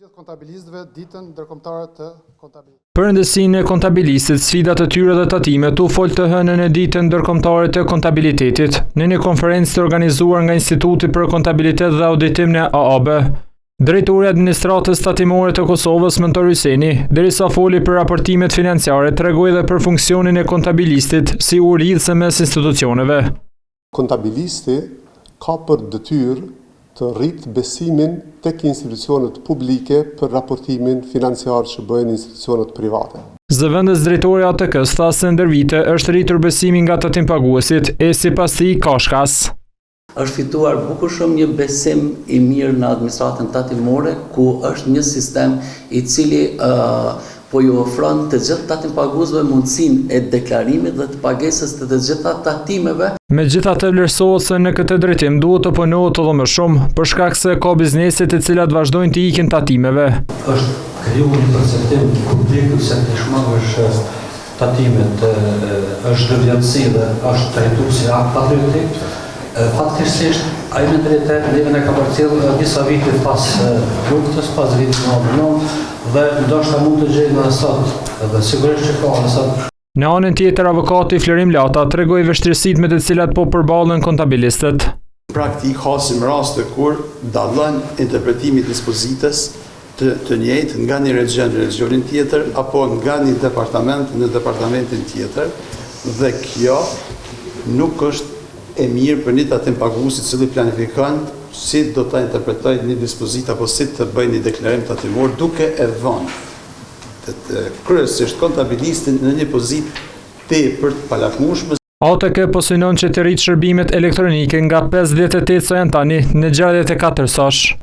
Gjithë kontabilistëve ditën ndërkombëtare të kontabilitetit. Për rëndësinë e kontabilistit, sfidat e tyre dhe tatimet u fol të hënën e ditën ndërkombëtare të kontabilitetit, në një konferencë të organizuar nga Instituti për Kontabilitet dhe Auditim në AAB. Drejtori i Administratës Tatimore të Kosovës, Mentor Hyseni, derisa foli për raportimet financiare, tregoi edhe për funksionin e kontabilistit si u lidhse mes institucioneve. Kontabilisti ka për detyrë të rritë besimin tek institucionet publike për raportimin financiar që bëjnë institucionet private. Zëvendës drejtori ATK-s tha se ndër vite është rritur besimi nga tatimpaguesit e sipas tij ka shkas. Është fituar bukur shumë një besim i mirë në administratën tatimore, ku është një sistem i cili po ju ofron të gjithë tatimpaguesve mundësinë e deklarimit dhe të pagesës të gjitha tatimeve. Megjithatë vlerësohet se në këtë drejtim duhet të punohet edhe më shumë, për shkak se ka biznese të cilat vazhdojnë të ikin tatimeve. Është krijuar një përcaktim publik se të shmangësh tatimet është devijantësi dhe është trajtuar si akt patriotik. Fatkeqësisht, ai me drejtë neve ne ka përcjell disa vite pas luftës, pas vitit 99 dhe ndoshta mund të gjejmë edhe sot, dhe sigurisht që ka edhe sot. Në anën tjetër, avokati Florim Lata tregoi vështirësitë me të cilat po përballen kontabilistët. Praktik hasim raste kur dallon interpretimi i dispozitës të njëjtë nga një region në regionin tjetër apo nga një departament në departamentin tjetër, dhe kjo nuk është e mirë për një tatimpagues i cili planifikon si do ta interpretojë një dispozitë apo si të bëjë një deklarim tatimor, duke e vënë kryesisht kontabilistin në një pozitë tepër të palafmueshme. ATK po synon që të rritë shërbimet elektronike nga 58 sa janë tani në 64 sash.